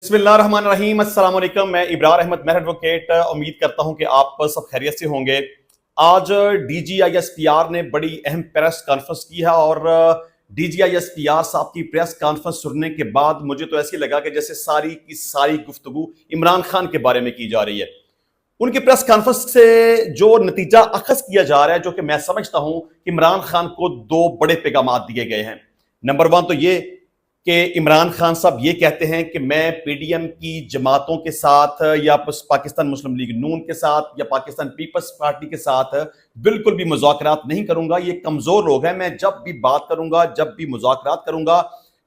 बिस्मिल्लाहिर्रहमानिर्रहीम। अस्सलाम वालेकुम। मैं इब्रार अहमद मेहर एडवोकेट उम्मीद करता हूं कि आप सब खैरियत से होंगे। आज DGISPR ने बड़ी अहम प्रेस कॉन्फ्रेंस की है और DGISPR साहब की प्रेस कॉन्फ्रेंस सुनने के बाद मुझे तो ऐसी लगा कि जैसे सारी की सारी गुफ्तगू इमरान खान के बारे में की जा रही है। उनकी प्रेस कॉन्फ्रेंस से जो नतीजा अखज़ किया जा रहा है, जो कि मैं समझता हूं कि इमरान खान को दो बड़े पैगाम दिए गए हैं। नंबर वन तो ये कि इमरान खान साहब ये कहते हैं कि मैं PDM की जमातों के साथ या पाकिस्तान मुस्लिम लीग नून के साथ या पाकिस्तान पीपल्स पार्टी के साथ बिल्कुल भी मुज़ाकरात नहीं करूंगा। ये कमजोर लोग हैं, मैं जब भी बात करूंगा, जब भी मुज़ाकरात करूंगा,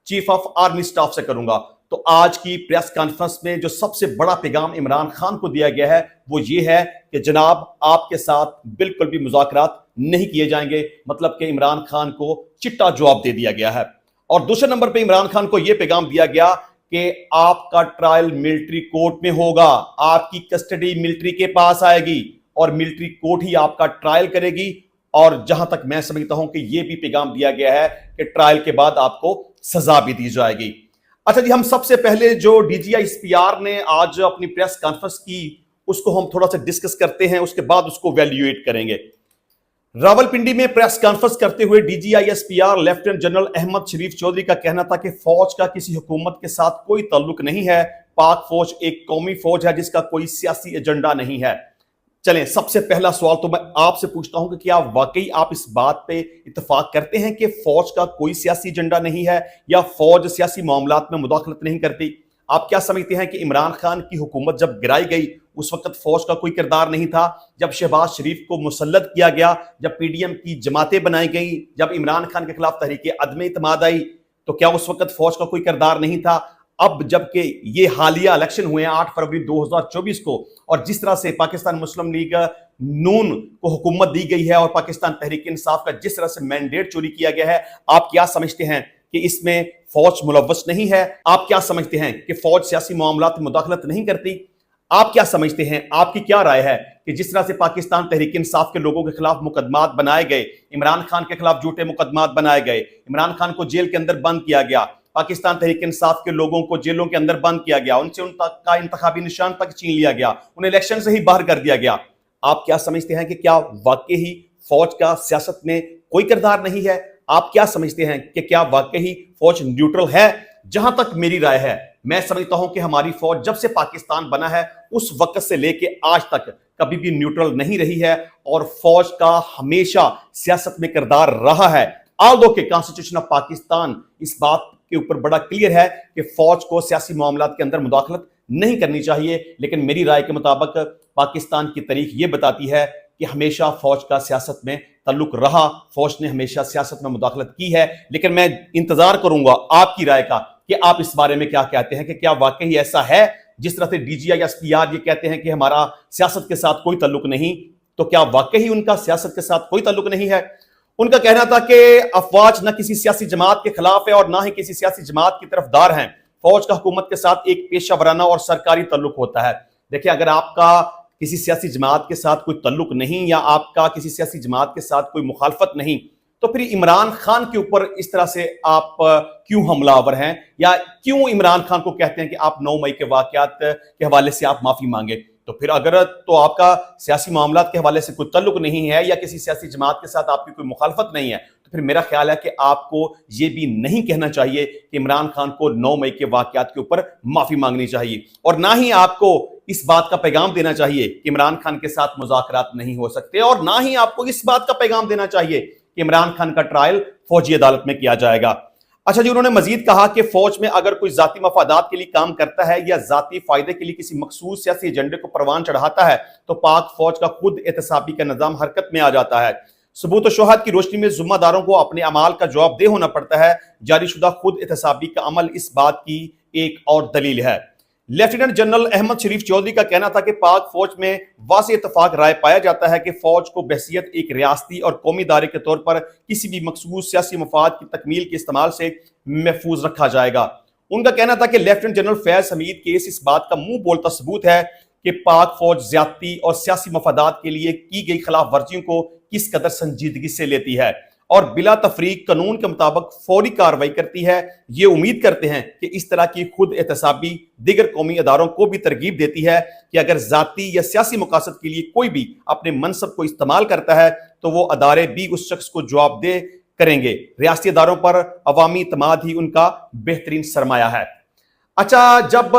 चीफ ऑफ आर्मी स्टाफ से करूंगा। तो आज की प्रेस कॉन्फ्रेंस में जो सबसे बड़ा पैगाम इमरान खान को दिया गया है वो ये है कि जनाब आपके साथ बिल्कुल भी मुज़ाकरात नहीं किए जाएंगे। मतलब कि इमरान खान को चिट्टा जवाब दे दिया गया है। और दूसरे नंबर पे इमरान खान को यह पैगाम दिया गया कि आपका ट्रायल मिलिट्री कोर्ट में होगा, आपकी कस्टडी मिलिट्री के पास आएगी और मिलिट्री कोर्ट ही आपका ट्रायल करेगी। और जहां तक मैं समझता हूं कि यह भी पैगाम दिया गया है कि ट्रायल के बाद आपको सजा भी दी जाएगी। अच्छा जी, हम सबसे पहले जो DGISPR ने आज अपनी प्रेस कॉन्फ्रेंस की उसको हम थोड़ा सा डिस्कस करते हैं, उसके बाद उसको वैल्यूएट करेंगे। रावलपिंडी में प्रेस कॉन्फ्रेंस करते हुए DGISPR लेफ्टिनेंट जनरल अहमद शरीफ चौधरी का कहना था कि फौज का किसी हुकूमत के साथ कोई ताल्लुक नहीं है। पाक फौज एक कौमी फौज है जिसका कोई सियासी एजेंडा नहीं है। चलें, सबसे पहला सवाल तो मैं आपसे पूछता हूं कि क्या वाकई आप इस बात पे इत्तेफाक करते हैं कि फौज का कोई सियासी एजेंडा नहीं है या फौज सियासी मामलात में मुदाखलत नहीं करती? आप क्या समझते हैं कि इमरान खान की हुकूमत जब गिराई गई उस वक्त फौज का कोई किरदार नहीं था? जब शहबाज शरीफ को मुसल्लत किया गया, जब PDM की जमातें बनाई गई, जब इमरान खान के खिलाफ तहरीक अदम इत्माद आई, तो क्या उस वक्त फौज का कोई किरदार नहीं था? अब जबकि ये हालिया इलेक्शन हुए हैं 8 फरवरी 2024 को और जिस तरह से पाकिस्तान मुस्लिम लीग नून को हुकूमत दी गई है और पाकिस्तान तहरीक इंसाफ का जिस तरह से मैंडेट चोरी किया गया है, आप क्या समझते हैं कि इसमें फौज मुलव्वस नहीं है? आप क्या समझते हैं कि फौज सियासी मामलात में मुदाखलत नहीं करती? आप क्या समझते हैं, आपकी क्या राय है कि जिस तरह से पाकिस्तान तहरीक इंसाफ के लोगों के खिलाफ मुकदमात बनाए गए, इमरान खान के खिलाफ झूठे मुकदमात बनाए गए, इमरान खान को जेल के अंदर बंद किया गया, पाकिस्तान तहरीक इंसाफ के लोगों को जेलों के अंदर बंद किया गया, उनसे उनका इंतखाबी निशान तक छीन लिया गया, उन्हें इलेक्शन से ही बाहर कर दिया गया। आप क्या समझते हैं कि क्या वाकई ही फौज का सियासत में कोई किरदार नहीं है? आप क्या समझते हैं कि क्या वाकई ही फौज न्यूट्रल है? जहां तक मेरी राय है, मैं समझता हूं कि हमारी फौज जब से पाकिस्तान बना है उस वक्त से लेके आज तक कभी भी न्यूट्रल नहीं रही है और फौज का हमेशा सियासत में किरदार रहा है। आल्दो के कॉन्स्टिट्यूशन ऑफ पाकिस्तान इस बात के ऊपर बड़ा क्लियर है कि फौज को सियासी मामलात के अंदर मुदाखलत नहीं करनी चाहिए, लेकिन मेरी राय के मुताबिक पाकिस्तान की तारीख यह बताती है कि हमेशा फौज का सियासत में ताल्लुक रहा, फौज ने हमेशा सियासत में मुदाखलत की है। लेकिन मैं इंतजार करूंगा आपकी राय का कि आप इस बारे में क्या कहते हैं कि क्या वाकई ऐसा है? जिस तरह से DGISPR ये कहते हैं कि हमारा सियासत के साथ कोई ताल्लुक नहीं, तो क्या वाकई उनका सियासत के साथ कोई ताल्लुक नहीं है? उनका कहना था कि अफवाज न किसी सियासी जमात के खिलाफ है और ना ही किसी सियासी जमात की तरफदार हैं। फौज का हुकूमत के साथ एक पेशा वराना और सरकारी ताल्लुक होता है। देखिए, अगर आपका किसी सियासी जमात के साथ कोई ताल्लुक नहीं या आपका किसी सियासी जमात के साथ कोई मुखालफत नहीं, तो फिर इमरान खान के ऊपर इस तरह से आप क्यों हमलावर हैं या क्यों इमरान खान को कहते हैं कि आप 9 मई के वाकयात के हवाले से आप माफी मांगे? तो फिर अगर तो आपका सियासी मामलात के हवाले से कोई ताल्लुक नहीं है या किसी सियासी जमात के साथ आपकी कोई मुखालफत नहीं है, तो फिर मेरा ख्याल है कि आपको ये भी नहीं कहना चाहिए कि इमरान खान को 9 मई के वाकयात के ऊपर माफी मांगनी चाहिए और ना ही आपको इस बात का पैगाम देना चाहिए कि इमरान खान के साथ मुज़ाकरात नहीं हो सकते और ना ही आपको इस बात का पैगाम देना चाहिए कि इमरान खान का ट्रायल फौजी अदालत में किया जाएगा। अच्छा जी, उन्होंने मजीद कहा कि फौज में अगर कोई जाती मफादात के लिए काम करता है या जाती फायदे के लिए किसी मखसूस सियासी एजेंडे को परवान चढ़ाता है तो पाक फौज का खुद एहतसाबी का निजाम हरकत में आ जाता है। सबूत और शहादत की रोशनी में जिम्मेदारों को अपने अमाल का जवाबदेह होना पड़ता है। जारीशुदा खुद एहतसाबी का अमल इस बात की एक और दलील है। लेफ्टिनेंट जनरल अहमद शरीफ चौधरी का कहना था कि पाक फौज में वाज़ेह इत्तफाक राय पाया जाता है कि फौज को बहसियत एक रियासती और कौमी इदारे के तौर पर किसी भी मखसूस सियासी मफाद की तकमील के इस्तेमाल से महफूज रखा जाएगा। उनका कहना था कि lieutenant general Faiz Hamid case इस बात का मुंह बोलता सबूत है कि पाक फौज ज्यादती और सियासी मफादात के लिए की गई खिलाफ वर्जियों को किस कदर संजीदगी से लेती है। اور بلا تفریق قانون کے مطابق فوری کارروائی کرتی ہے۔ یہ امید کرتے ہیں کہ اس طرح کی خود احتسابی دیگر قومی اداروں کو بھی ترغیب دیتی ہے کہ اگر ذاتی یا سیاسی مقاصد کے لیے کوئی بھی اپنے منصب کو استعمال کرتا ہے تو وہ ادارے بھی اس شخص کو جواب دہ کریں گے۔ ریاستی اداروں پر عوامی اعتماد ہی ان کا بہترین سرمایہ ہے۔ اچھا، جب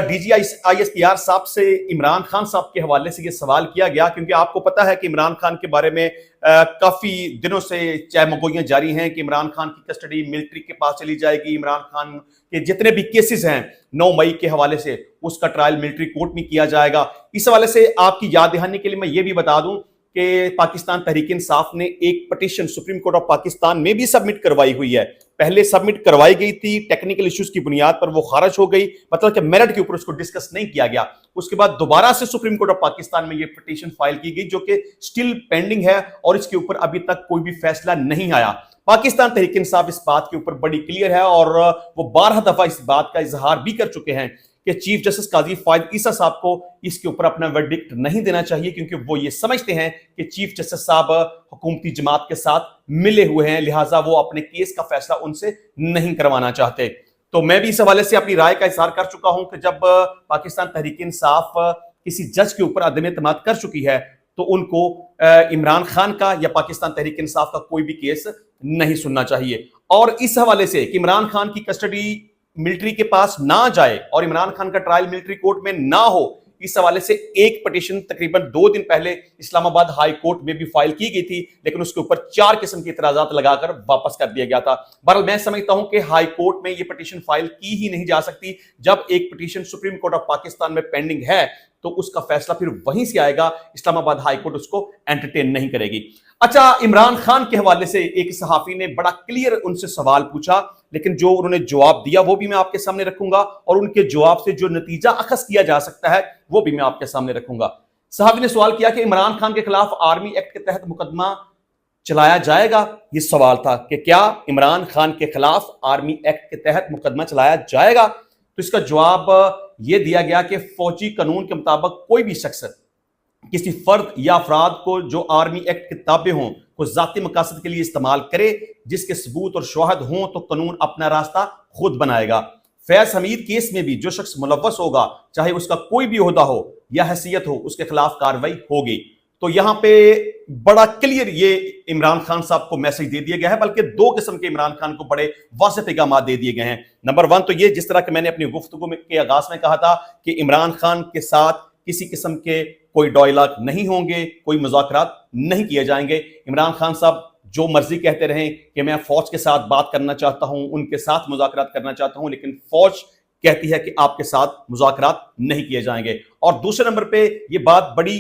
D G I S P R صاحب سے عمران خان صاحب کے حوالے سے یہ سوال کیا گیا، کیونکہ آپ کو پتا ہے کہ عمران خان کے بارے میں کافی دنوں سے چہمگوئیاں جاری ہیں کہ عمران خان کی کسٹڈی ملٹری کے پاس چلی جائے گی، عمران خان کے جتنے بھی کیسز ہیں 9 مئی کے حوالے سے اس کا ٹرائل ملٹری کورٹ میں کیا جائے گا۔ اس حوالے سے آپ کی یاد دہانی کے لیے میں یہ بھی بتا دوں کہ پاکستان تحریک انصاف نے ایک petition supreme court of Pakistan میں بھی سبمٹ کروائی ہوئی ہے۔ پہلے سبمٹ کروائی گئی تھی، ٹیکنیکل ایشوز کی بنیاد پر وہ خارج ہو گئی، مطلب کہ میرٹ کے اوپر اس کو ڈسکس نہیں کیا گیا۔ اس کے بعد دوبارہ سے سپریم کورٹ آف پاکستان میں یہ پٹیشن فائل کی گئی جو کہ سٹل پینڈنگ ہے اور اس کے اوپر ابھی تک کوئی بھی فیصلہ نہیں آیا۔ پاکستان تحریک انصاف اس بات کے اوپر بڑی کلیئر ہے اور وہ 12 دفعہ اس بات کا اظہار بھی کر چکے ہیں کہ چیف جسٹس قاضی فائد عیسیٰ صاحب کو اس کے اوپر اپنا ورڈکٹ نہیں دینا چاہیے، کیونکہ وہ یہ سمجھتے ہیں کہ چیف جسٹس صاحب حکومتی جماعت کے ساتھ ملے ہوئے ہیں، لہٰذا وہ اپنے کیس کا فیصلہ ان سے نہیں کروانا چاہتے۔ تو میں بھی اس حوالے سے اپنی رائے کا اظہار کر چکا ہوں کہ جب پاکستان تحریک انصاف کسی جج کے اوپر عدم اعتماد کر چکی ہے تو ان کو عمران خان کا یا پاکستان تحریک انصاف کا کوئی بھی کیس نہیں سننا چاہیے۔ اور اس حوالے سے کہ عمران خان کی کسٹڈی ملٹری کے پاس نہ جائے اور عمران خان کا ٹرائل ملٹری کورٹ میں نہ ہو، اس حوالے سے ایک پٹیشن تقریباً 2 دن پہلے اسلام آباد ہائی کورٹ میں بھی فائل کی گئی تھی، لیکن اس کے اوپر 4 قسم کے اعتراضات لگا کر واپس کر دیا گیا تھا۔ بہرحال میں سمجھتا ہوں کہ ہائی کورٹ میں یہ پٹیشن فائل کی ہی نہیں جا سکتی۔ جب ایک petition supreme court of Pakistan میں پینڈنگ ہے تو اس کا فیصلہ پھر وہیں سے آئے گا، اسلام آباد ہائی کورٹ اس کو انٹرٹین نہیں کرے گی۔ اچھا، عمران خان کے حوالے سے ایک صحافی نے بڑا کلیئر ان سے سوال پوچھا، لیکن جو انہوں نے جواب دیا وہ بھی میں آپ کے سامنے رکھوں گا اور ان کے جواب سے جو نتیجہ اخذ کیا جا سکتا ہے وہ بھی میں آپ کے سامنے رکھوں گا۔ صحافی نے سوال کیا کہ عمران خان کے خلاف آرمی ایکٹ کے تحت مقدمہ چلایا جائے گا؟ یہ سوال تھا کہ کیا عمران خان کے خلاف آرمی ایکٹ کے تحت مقدمہ چلایا جائے گا؟ تو اس کا جواب یہ دیا گیا کہ فوجی قانون کے مطابق کوئی بھی شخص کسی فرد یا افراد کو جو آرمی ایکٹ کے تابع ہوں کو ذاتی مقاصد کے لیے استعمال کرے، جس کے ثبوت اور شواہد ہوں تو قانون اپنا راستہ خود بنائے گا۔ فیض حمید کیس میں بھی جو شخص ملوث ہوگا، چاہے اس کا کوئی بھی عہدہ ہو یا حیثیت ہو، اس کے خلاف کارروائی ہوگی۔ تو یہاں پہ بڑا کلیئر یہ عمران خان صاحب کو میسج دے دیا گیا ہے، بلکہ 2 قسم کے عمران خان کو بڑے واضح پیغامات دے دیے گئے ہیں۔ نمبر 1 تو یہ، جس طرح کہ میں نے اپنی گفتگو کے آغاز میں کہا تھا کہ عمران خان کے ساتھ کسی قسم کے کوئی ڈائلاگ نہیں ہوں گے، کوئی مذاکرات نہیں کیے جائیں گے۔ عمران خان صاحب جو مرضی کہتے رہیں کہ میں فوج کے ساتھ بات کرنا چاہتا ہوں، ان کے ساتھ مذاکرات کرنا چاہتا ہوں، لیکن فوج کہتی ہے کہ آپ کے ساتھ مذاکرات نہیں کیے جائیں گے۔ اور دوسرے نمبر پہ یہ بات بڑی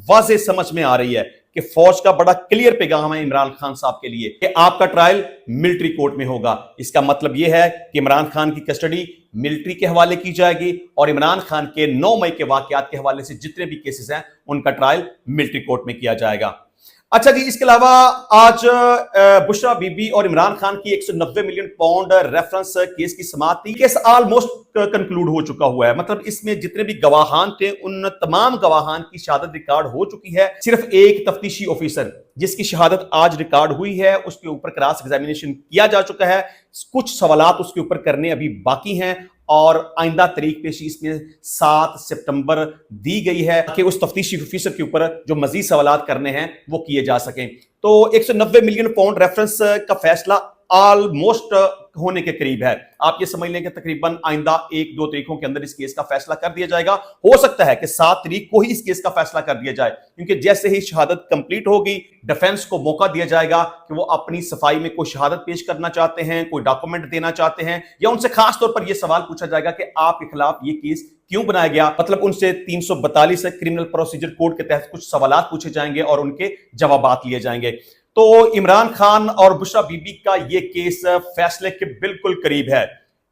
واضح سمجھ میں آ رہی ہے کہ فوج کا بڑا کلیئر پیغام ہے عمران خان صاحب کے لیے کہ آپ کا ٹرائل ملٹری کورٹ میں ہوگا۔ اس کا مطلب یہ ہے کہ عمران خان کی کسٹڈی ملٹری کے حوالے کی جائے گی اور عمران خان کے 9 مئی کے واقعات کے حوالے سے جتنے بھی کیسز ہیں ان کا ٹرائل ملٹری کورٹ میں کیا جائے گا۔ اچھا جی، اس کے علاوہ آج بشرا بی بی اور عمران خان کی 190 ملین پاؤنڈ ریفرنس کیس کی سماعت تھی۔ کیس آلموسٹ کنکلوڈ ہو چکا ہوا ہے، مطلب اس میں جتنے بھی گواہان تھے ان تمام گواہان کی شہادت ریکارڈ ہو چکی ہے۔ صرف ایک تفتیشی آفیسر جس کی شہادت آج ریکارڈ ہوئی ہے اس کے اوپر کراس ایگزامینیشن کیا جا چکا ہے۔ کچھ سوالات اس کے اوپر کرنے ابھی باقی ہیں اور آئندہ طریق پیشی اس میں 7 سپٹمبر دی گئی ہے کہ اس تفتیشی آفیسر کے اوپر جو مزید سوالات کرنے ہیں وہ کیے جا سکیں۔ تو 190 ملین پاؤنڈ ریفرنس کا فیصلہ آلموسٹ ہونے کے قریب ہے۔ آپ یہ سمجھ لیں کہ تقریباً آئندہ 1-2 تاریخوں کے اندر اس کیس کا فیصلہ کر دیا جائے گا۔ ہو سکتا ہے کہ 7 تاریخ کو ہی اس کیس کا فیصلہ کر دیا جائے، کیونکہ جیسے ہی شہادت کمپلیٹ ہوگی ڈیفنس کو موقع دیا جائے گا کہ وہ اپنی صفائی میں کوئی شہادت پیش کرنا چاہتے ہیں، کوئی ڈاکومنٹ دینا چاہتے ہیں، یا ان سے خاص طور پر یہ سوال پوچھا جائے گا کہ آپ کے خلاف یہ کیس کیوں بنایا گیا۔ مطلب ان سے 342 کرمنل پروسیجر کوڈ کے تحت کچھ سوالات پوچھے جائیں گے اور ان کے جوابات لیے جائیں گے۔ تو عمران خان اور بشرا بی بی کا یہ کیس فیصلے کے بالکل قریب ہے۔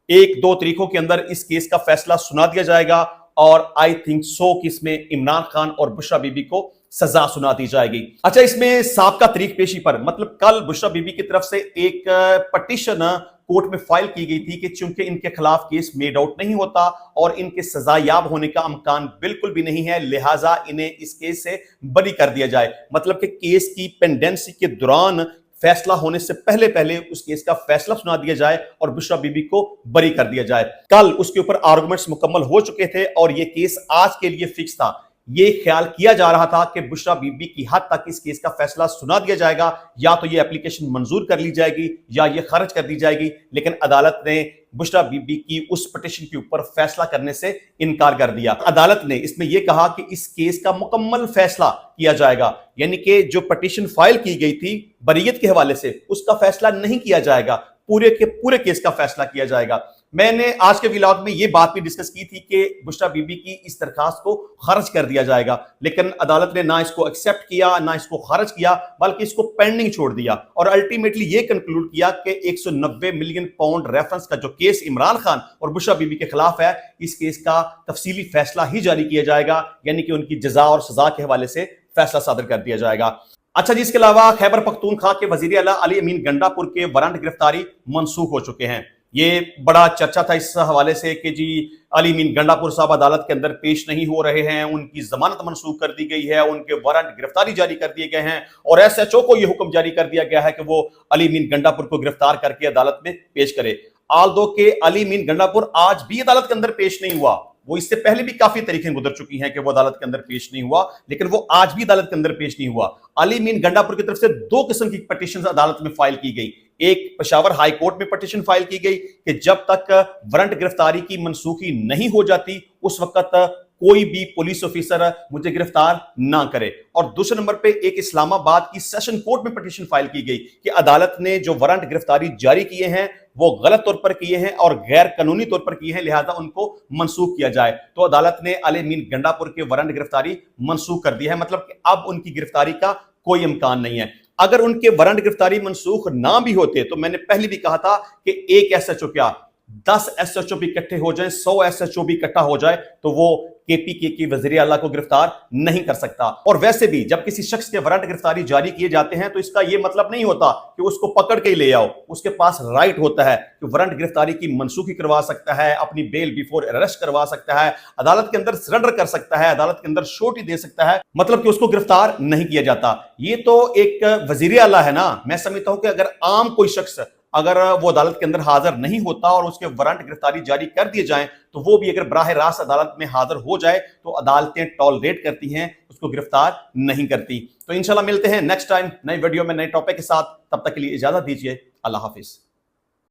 1-2 تاریخوں کے اندر اس کیس کا فیصلہ سنا دیا جائے گا اور آئی تھنک سو کہ اس میں عمران خان اور بشرا بی بی کو سزا سنا دی جائے گی۔ اچھا، اس میں سابقہ طریق پیشی پر مطلب کل بشرا بی بی کی طرف سے ایک پٹیشن کورٹ میں فائل کی گئی تھی کہ چونکہ ان کے خلاف کیس میڈ آؤٹ نہیں ہوتا اور ان کے سزا یاب ہونے کا امکان بالکل بھی نہیں ہے، لہٰذا انہیں اس کیس سے بری کر دیا جائے۔ مطلب کہ کیس کی پینڈنسی کے دوران फैसला होने से पहले पहले उस केस का फैसला सुना दिया जाए और बुशरा बीबी को बरी कर दिया जाए। कल उसके ऊपर आर्गुमेंट्स मुकम्मल हो चुके थे और ये केस आज के लिए फिक्स था। ये ख्याल किया जा रहा था कि बुशरा बीबी की हद तक इस केस का फैसला सुना दिया जाएगा, या तो ये एप्लीकेशन मंजूर कर ली जाएगी या ये खारिज कर दी जाएगी, लेकिन अदालत ने बुशरा बीबी की उस पिटीशन के ऊपर फैसला करने से इनकार कर दिया। अदालत ने इसमें यह कहा कि इस केस का मुकम्मल फैसला किया जाएगा, यानी कि जो पिटीशन फाइल की गई थी बरीयत के हवाले से उसका फैसला नहीं किया जाएगा, पूरे के पूरे केस का फैसला किया जाएगा। मैंने आज के व्लॉग में यह बात भी डिस्कस की थी कि बुशरा बीबी की इस दरखास्त को खारिज कर दिया जाएगा, लेकिन अदालत ने ना इसको एक्सेप्ट किया ना इसको खारिज किया, बल्कि इसको पेंडिंग छोड़ दिया और अल्टीमेटली ये कंक्लूड किया कि 190 मिलियन पाउंड रेफरेंस का जो केस इमरान खान और बुशरा बीबी के खिलाफ है, इस केस का तफसीली फैसला ही जारी किया जाएगा, यानी कि उनकी जजा और सजा के हवाले से फैसला सादर कर दिया जाएगा। अच्छा जी, इसके अलावा खैबर पख्तूनख्वा के वजीर आला अली अमीन गंडापुर के वारंट गिरफ्तारी मनसूख हो चुके हैं। ये बड़ा चर्चा था इस हवाले से कि जी अली अमीन गंडापुर साहब अदालत के अंदर पेश नहीं हो रहे हैं, उनकी जमानत मनसूख कर दी गई है, उनके वारंट गिरफ्तारी जारी कर दिए गए हैं और एसएचओ को यह हुक्म जारी कर दिया गया है कि वो अली अमीन गंडापुर को गिरफ्तार करके अदालत में पेश करे। आल्दो के अली अमीन गंडापुर आज भी अदालत के अंदर पेश नहीं हुआ, वो इससे पहले भी काफी तारीखें गुजर चुकी हैं कि वो अदालत के अंदर पेश नहीं हुआ, लेकिन वो आज भी अदालत के अंदर पेश नहीं हुआ। अली अमीन गंडापुर की तरफ से दो किस्म की पिटीशन अदालत में फाइल की गई। एक पेशावर हाई कोर्ट में पिटीशन फाइल की गई कि जब तक वारंट गिरफ्तारी की मनसूखी नहीं हो जाती उस वक्त कोई भी पुलिस ऑफिसर मुझे गिरफ्तार ना करे, और दूसरे नंबर पे एक इस्लामाबाद की सेशन कोर्ट में पिटीशन फाइल की गई कि अदालत ने जो वारंट गिरफ्तारी जारी किए हैं वो गलत तौर पर किए हैं और गैर कानूनी तौर पर किए हैं, लिहाजा उनको मनसूख किया जाए। तो अदालत ने अली अमीन गंडापुर के वारंट गिरफ्तारी मनसूख कर दी है, मतलब कि अब उनकी गिरफ्तारी का कोई इम्कान नहीं है। अगर उनके वारंट गिरफ्तारी मनसूख ना भी होते तो मैंने पहले भी कहा था कि एक एसएचओ क्या 10 एसएचओ भी इकट्ठे हो जाए, 100 एसएचओ भी इकट्ठा हो जाए तो वो केपीके की वजीर आला को गिरफ्तार नहीं कर सकता। और वैसे भी जब किसी शख्स के वारंट गिरफ्तारी जारी किए जाते हैं तो इसका यह मतलब नहीं होता कि उसको पकड़ के ही ले आओ, उसके पास राइट होता है कि वारंट गिरफ्तारी की मनसूखी करवा सकता है, अपनी बेल बिफोर अरेस्ट करवा सकता है, अदालत के अंदर सरेंडर कर सकता है, अदालत के अंदर शोटी दे सकता है, मतलब कि उसको गिरफ्तार नहीं किया जाता। ये तो एक वजीर आला है ना। मैं समझता हूं कि अगर आम कोई शख्स अगर वो अदालत के अंदर हाजिर नहीं होता और उसके वारंट गिरफ्तारी जारी कर दिए जाएं तो वो भी अगर बराह रास्त अदालत में हाजिर हो जाए तो अदालतें टॉलरेट करती हैं, उसको गिरफ्तार नहीं करती। तो इंशाल्लाह मिलते हैं नेक्स्ट टाइम नई वीडियो में नए टॉपिक के साथ, तब तक के लिए इजाजत दीजिए। अल्लाह हाफिज।